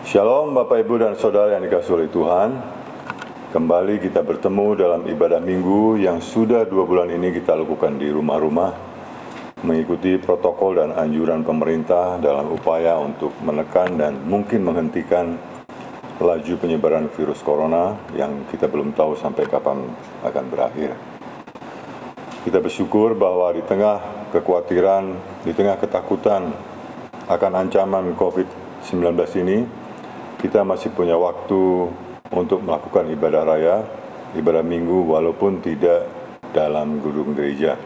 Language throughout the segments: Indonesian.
Shalom Bapak Ibu dan Saudara yang dikasihi oleh Tuhan. Kembali kita bertemu dalam ibadah minggu yang sudah 2 bulan ini kita lakukan di rumah-rumah, mengikuti protokol dan anjuran pemerintah dalam upaya untuk menekan dan mungkin menghentikan laju penyebaran virus corona yang kita belum tahu sampai kapan akan berakhir. Kita bersyukur bahwa di tengah kekhawatiran, di tengah ketakutan akan ancaman COVID-19 ini, kita masih punya waktu untuk melakukan ibadah raya, ibadah minggu walaupun tidak dalam gedung gereja.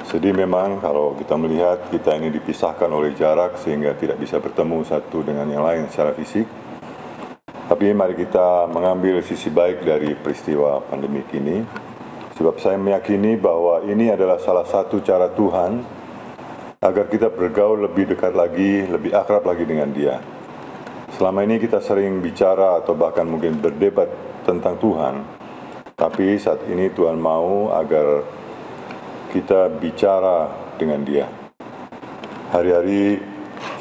Sedih memang kalau kita melihat kita ini dipisahkan oleh jarak sehingga tidak bisa bertemu satu dengan yang lain secara fisik. Tapi mari kita mengambil sisi baik dari peristiwa pandemik ini, sebab saya meyakini bahwa ini adalah salah satu cara Tuhan agar kita bergaul lebih dekat lagi, lebih akrab lagi dengan Dia. Selama ini kita sering bicara atau bahkan mungkin berdebat tentang Tuhan, tapi saat ini Tuhan mau agar kita bicara dengan Dia. Hari-hari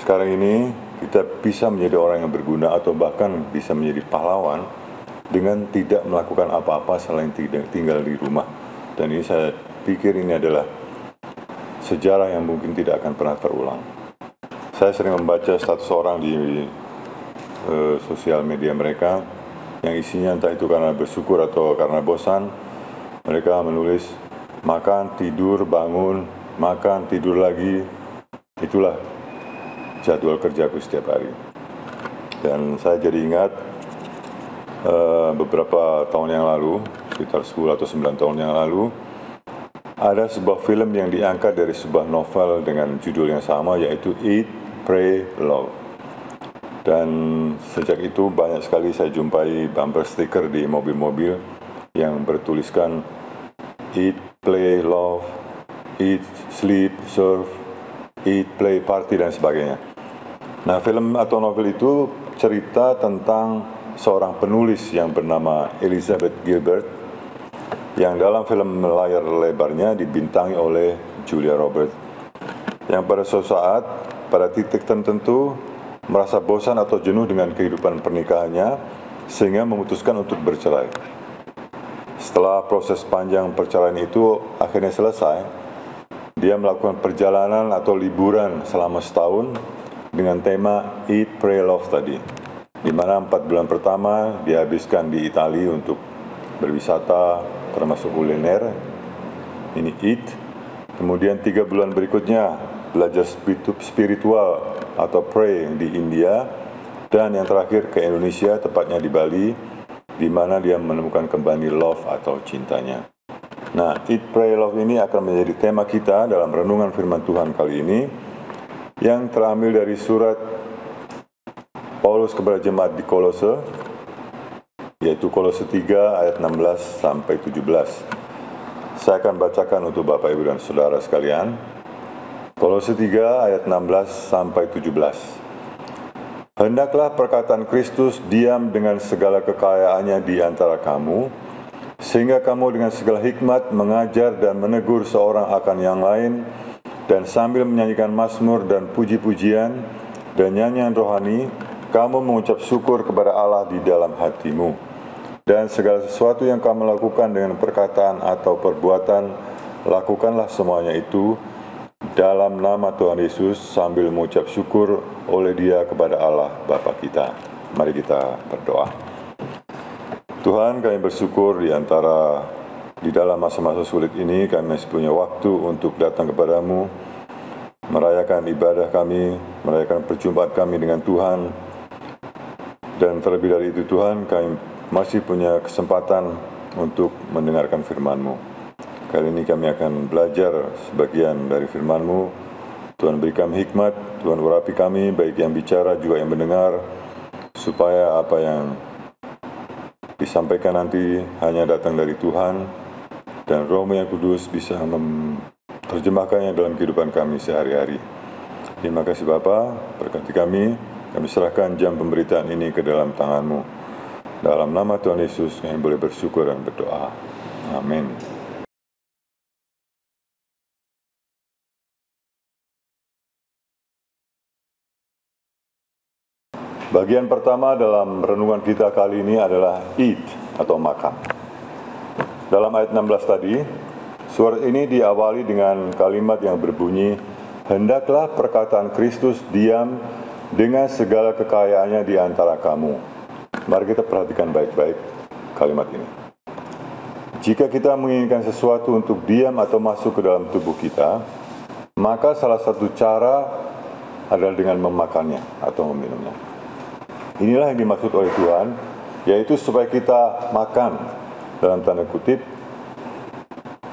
sekarang ini kita bisa menjadi orang yang berguna atau bahkan bisa menjadi pahlawan dengan tidak melakukan apa-apa selain tinggal di rumah. Dan ini saya pikir ini adalah sejarah yang mungkin tidak akan pernah terulang. Saya sering membaca status orang di sosial media mereka yang isinya entah itu karena bersyukur atau karena bosan. Mereka menulis makan, tidur, bangun, makan, tidur lagi. Itulah jadwal kerjaku setiap hari. Dan saya jadi ingat beberapa tahun yang lalu, sekitar 10 atau 9 tahun yang lalu, ada sebuah film yang diangkat dari sebuah novel dengan judul yang sama, yaitu Eat, Pray, Love. Dan sejak itu banyak sekali saya jumpai bumper stiker di mobil-mobil yang bertuliskan Eat, Play, Love, Eat, Sleep, Serve, Eat, Play, Party, dan sebagainya. Nah, film atau novel itu cerita tentang seorang penulis yang bernama Elizabeth Gilbert, yang dalam film layar lebarnya dibintangi oleh Julia Roberts, yang pada suatu saat, pada titik tertentu, merasa bosan atau jenuh dengan kehidupan pernikahannya, sehingga memutuskan untuk bercerai. Setelah proses panjang perceraian itu akhirnya selesai, dia melakukan perjalanan atau liburan selama setahun dengan tema Eat, Pray, Love tadi, di mana 4 bulan pertama dihabiskan di Italia untuk berwisata, termasuk kuliner, ini Eat. Kemudian 3 bulan berikutnya belajar spiritual atau pray di India, dan yang terakhir ke Indonesia, tepatnya di Bali, di mana dia menemukan kembali love atau cintanya. Nah, Eat, Pray, Love ini akan menjadi tema kita dalam renungan firman Tuhan kali ini, yang terambil dari surat Paulus kepada jemaat di Kolose, yaitu Kolose 3 ayat 16 sampai 17. Saya akan bacakan untuk Bapak, Ibu, dan Saudara sekalian. Kolose 3 ayat 16 sampai 17. Hendaklah perkataan Kristus diam dengan segala kekayaannya di antara kamu, sehingga kamu dengan segala hikmat mengajar dan menegur seorang akan yang lain, dan sambil menyanyikan mazmur dan puji-pujian dan nyanyian rohani, kamu mengucap syukur kepada Allah di dalam hatimu. Dan segala sesuatu yang kamu lakukan dengan perkataan atau perbuatan, lakukanlah semuanya itu dalam nama Tuhan Yesus sambil mengucap syukur oleh Dia kepada Allah Bapa kita. Mari kita berdoa. Tuhan, kami bersyukur di dalam masa-masa sulit ini kami masih punya waktu untuk datang kepadamu, merayakan ibadah kami, merayakan perjumpaan kami dengan Tuhan. Dan terlebih dari itu Tuhan, kami masih punya kesempatan untuk mendengarkan firman-Mu. Kali ini kami akan belajar sebagian dari firman-Mu. Tuhan beri kami hikmat, Tuhan urapi kami, baik yang bicara juga yang mendengar, supaya apa yang disampaikan nanti hanya datang dari Tuhan, dan Roh-Mu yang kudus bisa menerjemahkannya dalam kehidupan kami sehari-hari. Terima kasih Bapa, berkati kami serahkan jam pemberitaan ini ke dalam tangan-Mu. Dalam nama Tuhan Yesus kami boleh bersyukur dan berdoa. Amin. Bagian pertama dalam renungan kita kali ini adalah eat atau makan. Dalam ayat 16 tadi, surat ini diawali dengan kalimat yang berbunyi, "Hendaklah perkataan Kristus diam dengan segala kekayaannya di antara kamu." Mari kita perhatikan baik-baik kalimat ini. Jika kita menginginkan sesuatu untuk diam atau masuk ke dalam tubuh kita, maka salah satu cara adalah dengan memakannya atau meminumnya. Inilah yang dimaksud oleh Tuhan, yaitu supaya kita makan, dalam tanda kutip,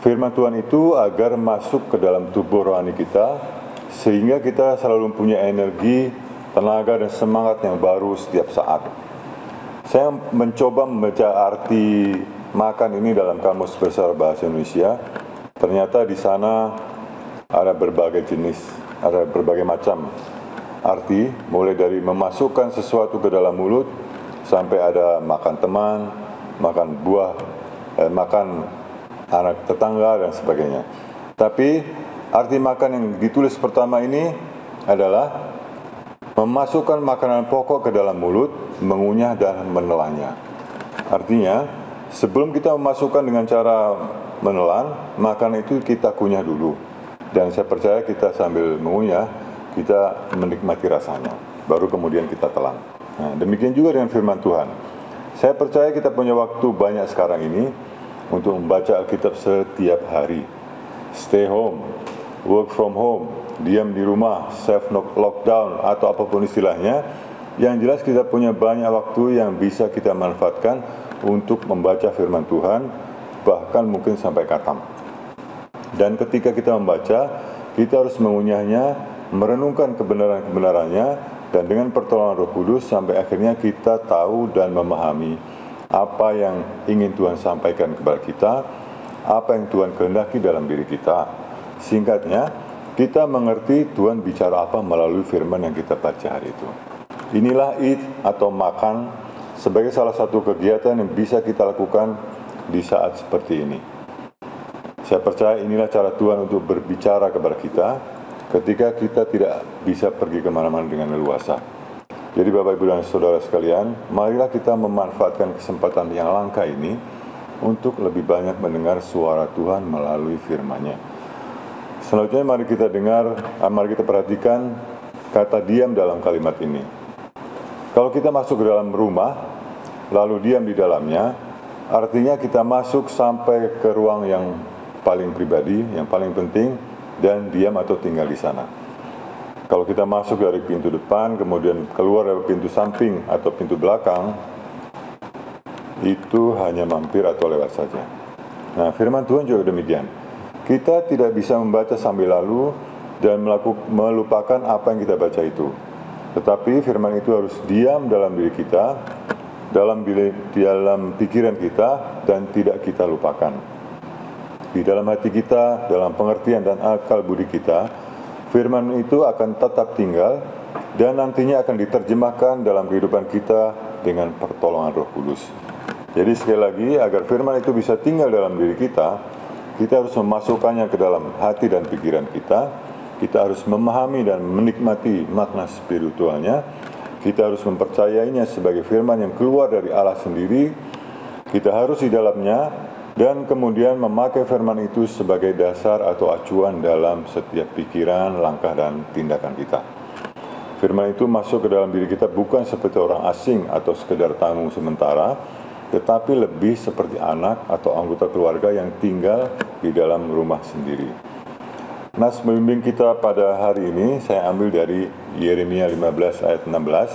firman Tuhan itu agar masuk ke dalam tubuh rohani kita, sehingga kita selalu mempunyai energi, tenaga, dan semangat yang baru setiap saat. Saya mencoba membaca arti makan ini dalam Kamus Besar Bahasa Indonesia. Ternyata di sana ada berbagai jenis, ada berbagai macam arti, mulai dari memasukkan sesuatu ke dalam mulut, sampai ada makan teman, makan buah, makan anak tetangga, dan sebagainya. Tapi arti makan yang ditulis pertama ini adalah memasukkan makanan pokok ke dalam mulut, mengunyah dan menelannya. Artinya, sebelum kita memasukkan dengan cara menelan, makanan itu kita kunyah dulu. Dan saya percaya kita sambil mengunyah, kita menikmati rasanya, baru kemudian kita telan. Nah, demikian juga dengan firman Tuhan. Saya percaya kita punya waktu banyak sekarang ini untuk membaca Alkitab setiap hari. Stay home, work from home, diam di rumah, self lockdown, atau apapun istilahnya. Yang jelas kita punya banyak waktu yang bisa kita manfaatkan untuk membaca firman Tuhan, bahkan mungkin sampai khatam. Dan ketika kita membaca, kita harus mengunyahnya, merenungkan kebenaran-kebenarannya, dan dengan pertolongan Roh Kudus sampai akhirnya kita tahu dan memahami apa yang ingin Tuhan sampaikan kepada kita, apa yang Tuhan kehendaki dalam diri kita. Singkatnya, kita mengerti Tuhan bicara apa melalui firman yang kita baca hari itu. Inilah eat atau makan sebagai salah satu kegiatan yang bisa kita lakukan di saat seperti ini. Saya percaya inilah cara Tuhan untuk berbicara kepada kita ketika kita tidak bisa pergi kemana-mana dengan leluasa. Jadi Bapak, Ibu, dan Saudara sekalian, marilah kita memanfaatkan kesempatan yang langka ini untuk lebih banyak mendengar suara Tuhan melalui firman-Nya. Selanjutnya mari kita perhatikan kata diam dalam kalimat ini. Kalau kita masuk ke dalam rumah, lalu diam di dalamnya, artinya kita masuk sampai ke ruang yang paling pribadi, yang paling penting, dan diam atau tinggal di sana. Kalau kita masuk dari pintu depan, kemudian keluar dari pintu samping atau pintu belakang, itu hanya mampir atau lewat saja. Nah, firman Tuhan juga demikian. Kita tidak bisa membaca sambil lalu dan melupakan apa yang kita baca itu. Tetapi firman itu harus diam dalam diri kita, dalam pikiran kita, dan tidak kita lupakan. Di dalam hati kita, dalam pengertian dan akal budi kita, firman itu akan tetap tinggal dan nantinya akan diterjemahkan dalam kehidupan kita dengan pertolongan Roh Kudus. Jadi sekali lagi, agar firman itu bisa tinggal dalam diri kita harus memasukkannya ke dalam hati dan pikiran kita. Kita harus memahami dan menikmati makna spiritualnya. Kita harus mempercayainya sebagai firman yang keluar dari Allah sendiri. Kita harus di dalamnya, dan kemudian memakai firman itu sebagai dasar atau acuan dalam setiap pikiran, langkah, dan tindakan kita. Firman itu masuk ke dalam diri kita bukan seperti orang asing atau sekedar tamu sementara, tetapi lebih seperti anak atau anggota keluarga yang tinggal di dalam rumah sendiri. Nas pembimbing kita pada hari ini saya ambil dari Yeremia 15 ayat 16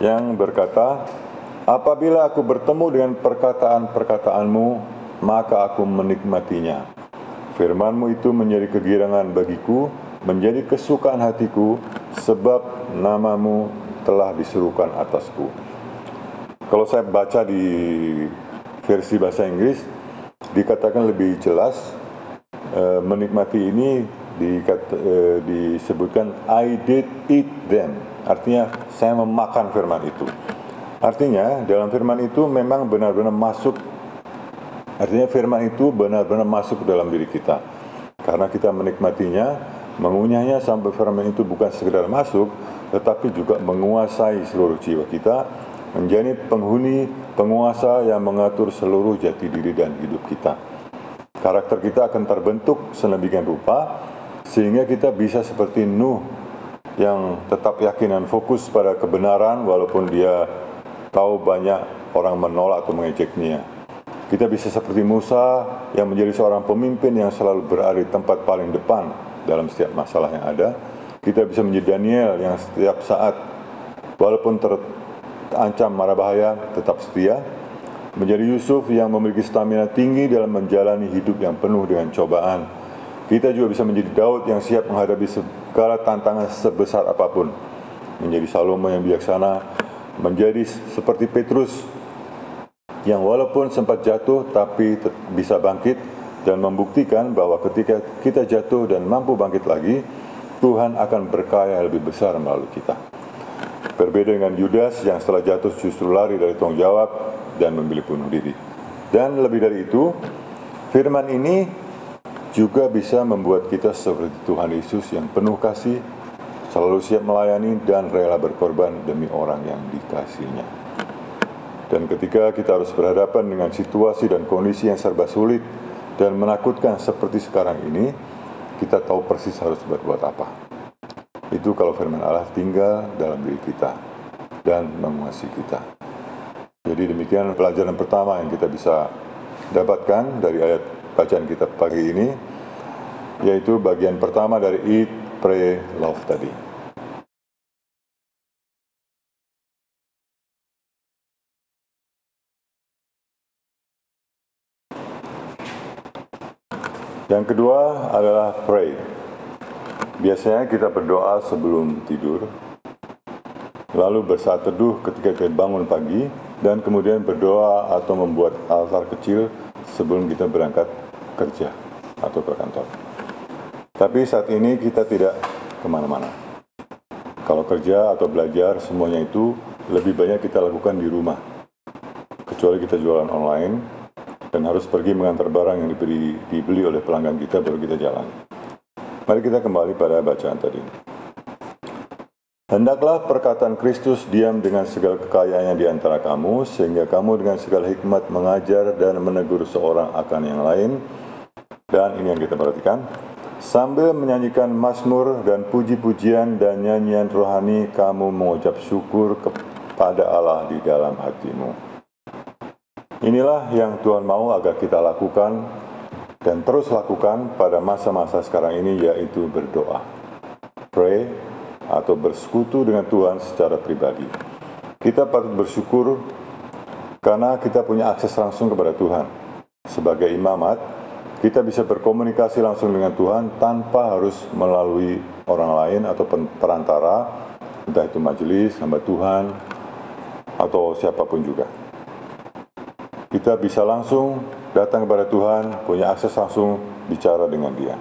yang berkata, "Apabila aku bertemu dengan perkataan-perkataanmu, maka aku menikmatinya. Firman-Mu itu menjadi kegirangan bagiku, menjadi kesukaan hatiku, sebab nama-Mu telah diserukan atasku." Kalau saya baca di versi bahasa Inggris, dikatakan lebih jelas, menikmati ini disebutkan I did eat them. Artinya saya memakan firman itu. Artinya dalam firman itu memang benar-benar masuk. Artinya firman itu benar-benar masuk ke dalam diri kita. Karena kita menikmatinya, Mengunyahnya sampai firman itu bukan sekedar masuk, tetapi juga menguasai seluruh jiwa kita, menjadi penghuni, penguasa yang mengatur seluruh jati diri dan hidup kita. Karakter kita akan terbentuk sedemikian rupa, sehingga kita bisa seperti Nuh, yang tetap yakin dan fokus pada kebenaran walaupun dia tahu banyak orang menolak atau mengejeknya. Kita bisa seperti Musa yang menjadi seorang pemimpin yang selalu berada di tempat paling depan dalam setiap masalah yang ada. Kita bisa menjadi Daniel yang setiap saat walaupun terancam mara bahaya tetap setia. Menjadi Yusuf yang memiliki stamina tinggi dalam menjalani hidup yang penuh dengan cobaan. Kita juga bisa menjadi Daud yang siap menghadapi segala tantangan sebesar apapun. Menjadi Salomo yang bijaksana, menjadi seperti Petrus yang walaupun sempat jatuh tapi bisa bangkit dan membuktikan bahwa ketika kita jatuh dan mampu bangkit lagi, Tuhan akan berkarya lebih besar melalui kita. Berbeda dengan Yudas yang setelah jatuh justru lari dari tanggung jawab dan memilih bunuh diri. Dan lebih dari itu, firman ini juga bisa membuat kita seperti Tuhan Yesus yang penuh kasih, selalu siap melayani dan rela berkorban demi orang yang dikasihinya. Dan ketika kita harus berhadapan dengan situasi dan kondisi yang serba sulit dan menakutkan seperti sekarang ini, kita tahu persis harus berbuat apa. Itu kalau firman Allah tinggal dalam diri kita dan menguasai kita. Jadi demikian pelajaran pertama yang kita bisa dapatkan dari ayat bacaan kita pagi ini, yaitu bagian pertama dari Eat, Pray, Love tadi. Yang kedua adalah pray. Biasanya kita berdoa sebelum tidur, lalu bersaat teduh ketika kita bangun pagi, dan kemudian berdoa atau membuat altar kecil sebelum kita berangkat kerja atau ke kantor. Tapi saat ini kita tidak kemana-mana. Kalau kerja atau belajar, semuanya itu lebih banyak kita lakukan di rumah. Kecuali kita jualan online, dan harus pergi mengantar barang yang dibeli oleh pelanggan kita baru kita jalan. Mari kita kembali pada bacaan tadi. Hendaklah perkataan Kristus diam dengan segala kekayaannya di antara kamu, sehingga kamu dengan segala hikmat mengajar dan menegur seorang akan yang lain. Dan ini yang kita perhatikan, sambil menyanyikan mazmur dan puji-pujian dan nyanyian rohani, kamu mengucap syukur kepada Allah di dalam hatimu. Inilah yang Tuhan mau agar kita lakukan dan terus lakukan pada masa-masa sekarang ini, yaitu berdoa. Pray atau bersekutu dengan Tuhan secara pribadi. Kita patut bersyukur karena kita punya akses langsung kepada Tuhan. Sebagai imamat, kita bisa berkomunikasi langsung dengan Tuhan tanpa harus melalui orang lain atau perantara, entah itu majelis, hamba Tuhan, atau siapapun juga. Kita bisa langsung datang kepada Tuhan, punya akses langsung bicara dengan Dia.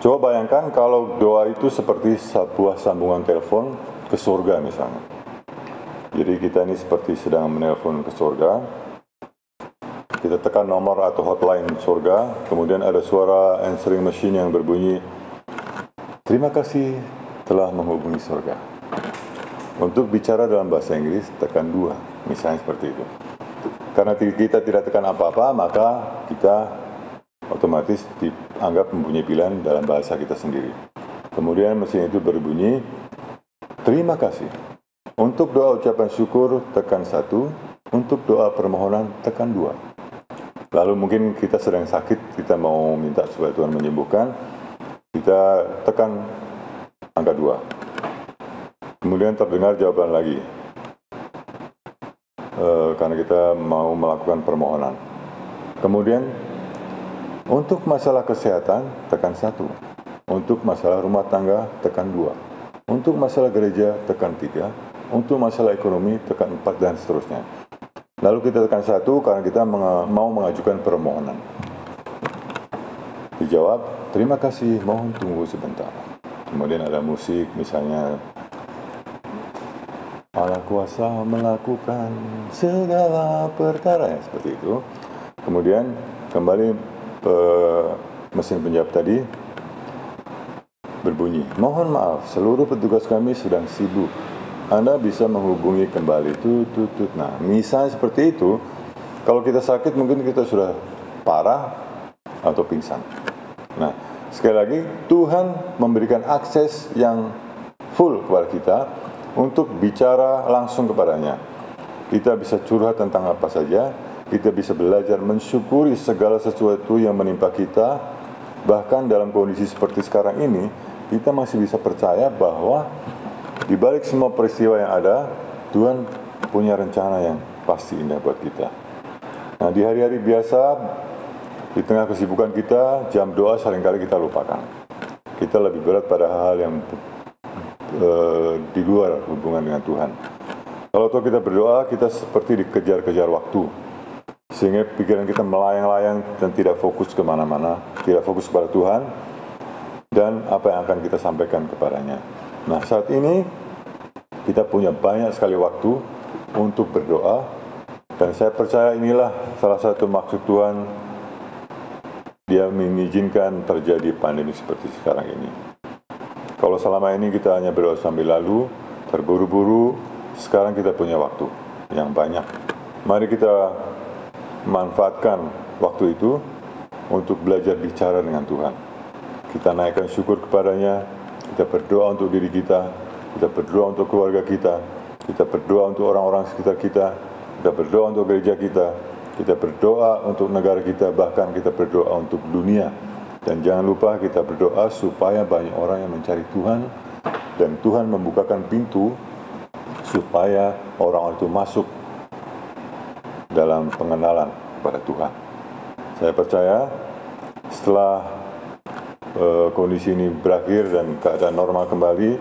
Coba bayangkan kalau doa itu seperti sebuah sambungan telepon ke surga misalnya. Jadi kita ini seperti sedang menelpon ke surga. Kita tekan nomor atau hotline surga, kemudian ada suara answering machine yang berbunyi, "Terima kasih telah menghubungi surga." Untuk bicara dalam bahasa Inggris, tekan 2, misalnya seperti itu. Karena kita tidak tekan apa-apa, maka kita otomatis dianggap mempunyai pilihan dalam bahasa kita sendiri. Kemudian mesin itu berbunyi, "Terima kasih. Untuk doa ucapan syukur, tekan 1. Untuk doa permohonan, tekan 2. Lalu mungkin kita sedang sakit, kita mau minta supaya Tuhan menyembuhkan, kita tekan angka 2. Kemudian terdengar jawaban lagi. Karena kita mau melakukan permohonan. Kemudian untuk masalah kesehatan tekan 1, untuk masalah rumah tangga tekan 2, untuk masalah gereja tekan 3, untuk masalah ekonomi tekan 4, dan seterusnya. Lalu kita tekan 1 karena kita mau mengajukan permohonan. Dijawab, "Terima kasih, mohon tunggu sebentar." Kemudian ada musik misalnya, "Allah kuasa melakukan segala perkara," ya, seperti itu. Kemudian kembali ke mesin penjawab tadi, berbunyi, "Mohon maaf, seluruh petugas kami sedang sibuk. Anda bisa menghubungi kembali." Tutut. Nah, misalnya seperti itu, kalau kita sakit mungkin kita sudah parah atau pingsan. Nah, sekali lagi Tuhan memberikan akses yang full kepada kita untuk bicara langsung kepadanya. Kita bisa curhat tentang apa saja, kita bisa belajar mensyukuri segala sesuatu yang menimpa kita. Bahkan dalam kondisi seperti sekarang ini, kita masih bisa percaya bahwa di balik semua peristiwa yang ada, Tuhan punya rencana yang pasti indah buat kita. Nah, di hari-hari biasa, di tengah kesibukan kita, jam doa seringkali kita lupakan. Kita lebih berat pada hal-hal yang di luar hubungan dengan Tuhan. Kalau kita berdoa, kita seperti dikejar-kejar waktu, sehingga pikiran kita melayang-layang dan tidak fokus kemana-mana, tidak fokus kepada Tuhan dan apa yang akan kita sampaikan kepadanya. Nah, saat ini kita punya banyak sekali waktu untuk berdoa, dan saya percaya inilah salah satu maksud Tuhan, Dia mengizinkan terjadi pandemi seperti sekarang ini. Kalau selama ini kita hanya berdoa sambil lalu, terburu-buru, sekarang kita punya waktu yang banyak. Mari kita manfaatkan waktu itu untuk belajar bicara dengan Tuhan. Kita naikkan syukur kepadanya, kita berdoa untuk diri kita berdoa untuk keluarga kita berdoa untuk orang-orang sekitar kita berdoa untuk gereja kita berdoa untuk negara kita, bahkan kita berdoa untuk dunia. Dan jangan lupa kita berdoa supaya banyak orang yang mencari Tuhan, dan Tuhan membukakan pintu supaya orang-orang itu masuk dalam pengenalan kepada Tuhan. Saya percaya setelah kondisi ini berakhir dan keadaan normal kembali,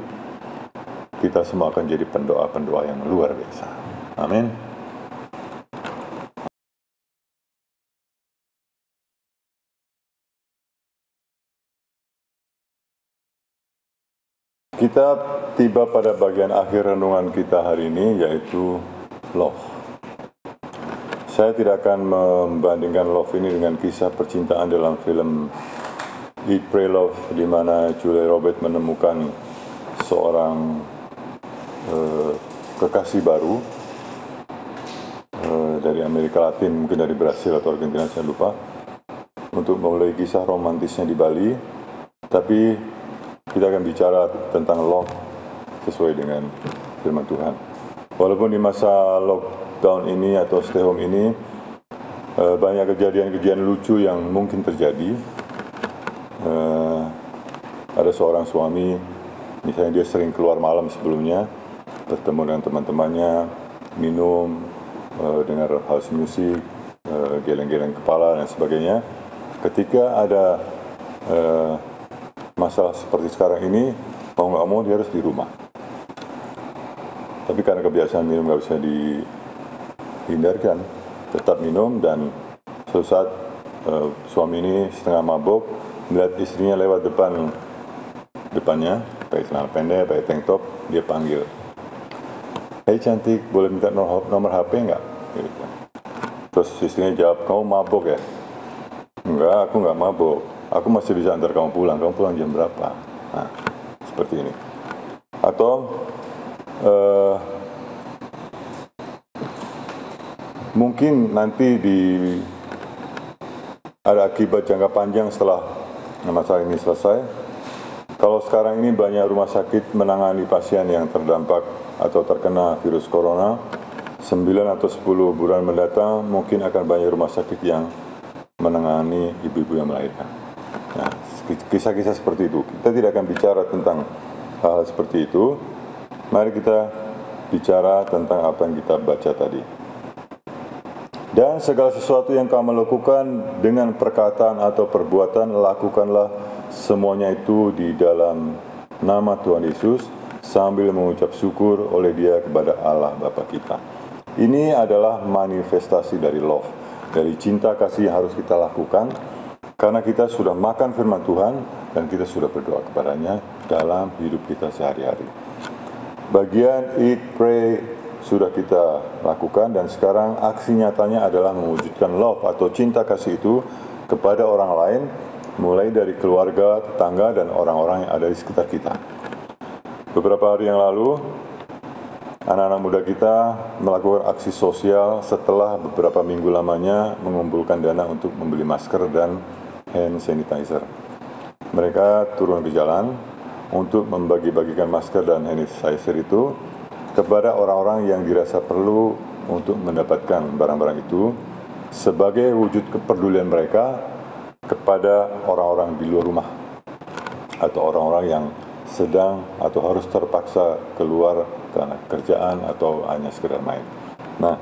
kita semua akan jadi pendoa-pendoa yang luar biasa. Amin. Kita tiba pada bagian akhir renungan kita hari ini, yaitu love. Saya tidak akan membandingkan love ini dengan kisah percintaan dalam film Eat, Pray, Love, di mana Julia Roberts menemukan seorang kekasih baru dari Amerika Latin, mungkin dari Brasil atau Argentina, saya lupa, untuk memulai kisah romantisnya di Bali. Tapi kita akan bicara tentang love sesuai dengan firman Tuhan. Walaupun di masa lockdown ini atau stay home ini banyak kejadian-kejadian lucu yang mungkin terjadi. Ada seorang suami, misalnya dia sering keluar malam sebelumnya, bertemu dengan teman-temannya, minum, dengar house music, geleng-geleng kepala dan sebagainya. Ketika ada masalah seperti sekarang ini, mau nggak mau dia harus di rumah. Tapi karena kebiasaan minum nggak bisa dihindarkan, tetap minum, dan suatu saat suami ini setengah mabuk, melihat istrinya lewat depannya, pakai celana pendek, pakai tank top, dia panggil, "Hei cantik, boleh minta nomor HP nggak?" Gitu. Terus istrinya jawab, "Kamu mabuk ya?" "Enggak, aku nggak mabuk. Aku masih bisa antar kamu pulang. Kamu pulang jam berapa?" Nah, seperti ini. Atau mungkin nanti ada akibat jangka panjang setelah masalah ini selesai. Kalau sekarang ini banyak rumah sakit menangani pasien yang terdampak atau terkena virus corona, 9 atau 10 bulan mendatang mungkin akan banyak rumah sakit yang menangani ibu-ibu yang melahirkan. Nah, kisah-kisah seperti itu. Kita tidak akan bicara tentang hal seperti itu. Mari kita bicara tentang apa yang kita baca tadi. Dan segala sesuatu yang kamu lakukan dengan perkataan atau perbuatan, lakukanlah semuanya itu di dalam nama Tuhan Yesus, sambil mengucap syukur oleh Dia kepada Allah Bapa kita. Ini adalah manifestasi dari love, dari cinta kasih yang harus kita lakukan, karena kita sudah makan firman Tuhan dan kita sudah berdoa kepadanya dalam hidup kita sehari-hari. Bagian eat, pray sudah kita lakukan, dan sekarang aksi nyatanya adalah mewujudkan love atau cinta kasih itu kepada orang lain mulai dari keluarga, tetangga, dan orang-orang yang ada di sekitar kita. Beberapa hari yang lalu, anak-anak muda kita melakukan aksi sosial setelah beberapa minggu lamanya mengumpulkan dana untuk membeli masker dan hand sanitizer. Mereka turun ke jalan untuk membagi-bagikan masker dan hand sanitizer itu kepada orang-orang yang dirasa perlu untuk mendapatkan barang-barang itu sebagai wujud kepedulian mereka kepada orang-orang di luar rumah atau orang-orang yang sedang atau harus terpaksa keluar karena kerjaan atau hanya sekedar main. Nah,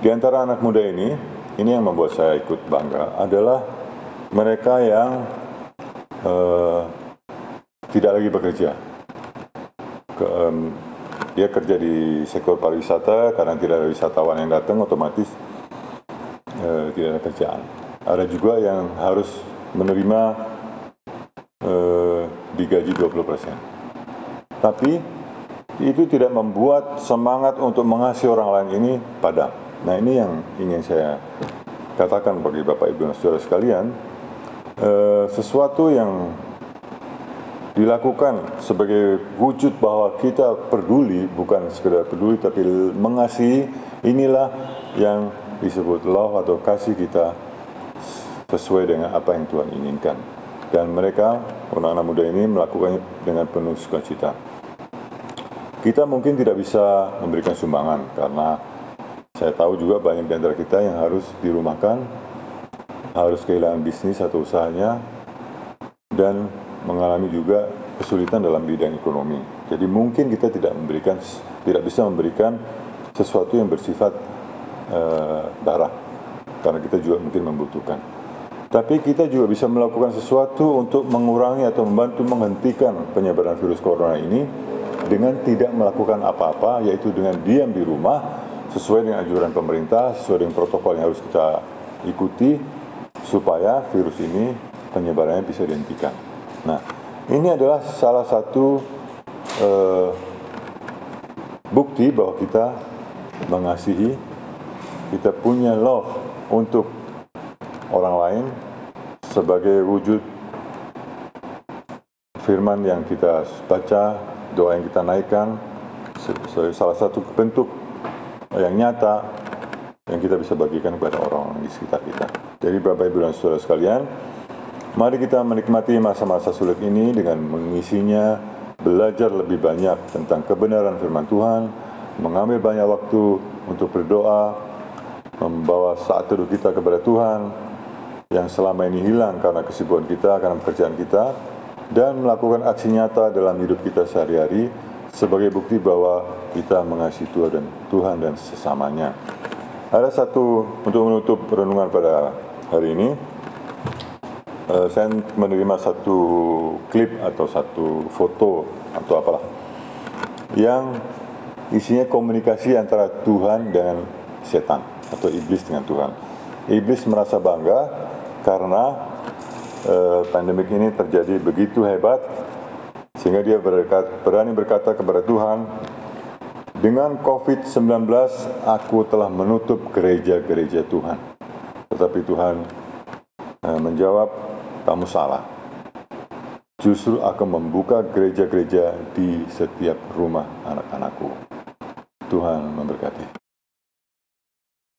di antara anak muda ini yang membuat saya ikut bangga adalah mereka yang tidak lagi bekerja. Dia kerja di sektor pariwisata, karena tidak ada wisatawan yang datang, otomatis tidak ada kerjaan. Ada juga yang harus menerima digaji 20%. Tapi itu tidak membuat semangat untuk mengasihi orang lain ini padam. Nah, ini yang ingin saya katakan bagi Bapak Ibu dan Saudara sekalian, sesuatu yang dilakukan sebagai wujud bahwa kita peduli, bukan sekedar peduli tapi mengasihi, inilah yang disebut love atau kasih kita sesuai dengan apa yang Tuhan inginkan. Dan mereka, anak-anak muda ini melakukannya dengan penuh sukacita. Kita mungkin tidak bisa memberikan sumbangan karena saya tahu juga banyak di antara kita yang harus dirumahkan, harus kehilangan bisnis atau usahanya, dan mengalami juga kesulitan dalam bidang ekonomi. Jadi mungkin kita tidak bisa memberikan sesuatu yang bersifat barang, karena kita juga mungkin membutuhkan. Tapi kita juga bisa melakukan sesuatu untuk mengurangi atau membantu menghentikan penyebaran virus corona ini dengan tidak melakukan apa-apa, yaitu dengan diam di rumah sesuai dengan anjuran pemerintah, sesuai dengan protokol yang harus kita ikuti supaya virus ini penyebarannya bisa dihentikan. Nah, ini adalah salah satu bukti bahwa kita mengasihi, kita punya love untuk orang lain sebagai wujud firman yang kita baca, doa yang kita naikkan, sebagai salah satu bentuk yang nyata yang kita bisa bagikan kepada orang-orang di sekitar kita. Jadi Bapak Ibu dan Saudara sekalian, mari kita menikmati masa-masa sulit ini dengan mengisinya, belajar lebih banyak tentang kebenaran firman Tuhan, mengambil banyak waktu untuk berdoa, membawa saat teduh kita kepada Tuhan yang selama ini hilang karena kesibukan kita, karena pekerjaan kita, dan melakukan aksi nyata dalam hidup kita sehari-hari sebagai bukti bahwa kita mengasihi Tuhan dan sesamanya. Ada satu, untuk menutup renungan pada hari ini, saya menerima satu klip atau satu foto atau apalah yang isinya komunikasi antara Tuhan dengan setan atau iblis dengan Tuhan. Iblis merasa bangga karena pandemik ini terjadi begitu hebat sehingga dia berani berkata kepada Tuhan, dengan COVID-19 aku telah menutup gereja-gereja Tuhan. Tetapi Tuhan menjawab, kamu salah. Justru akan membuka gereja-gereja di setiap rumah anak-anakku. Tuhan memberkati.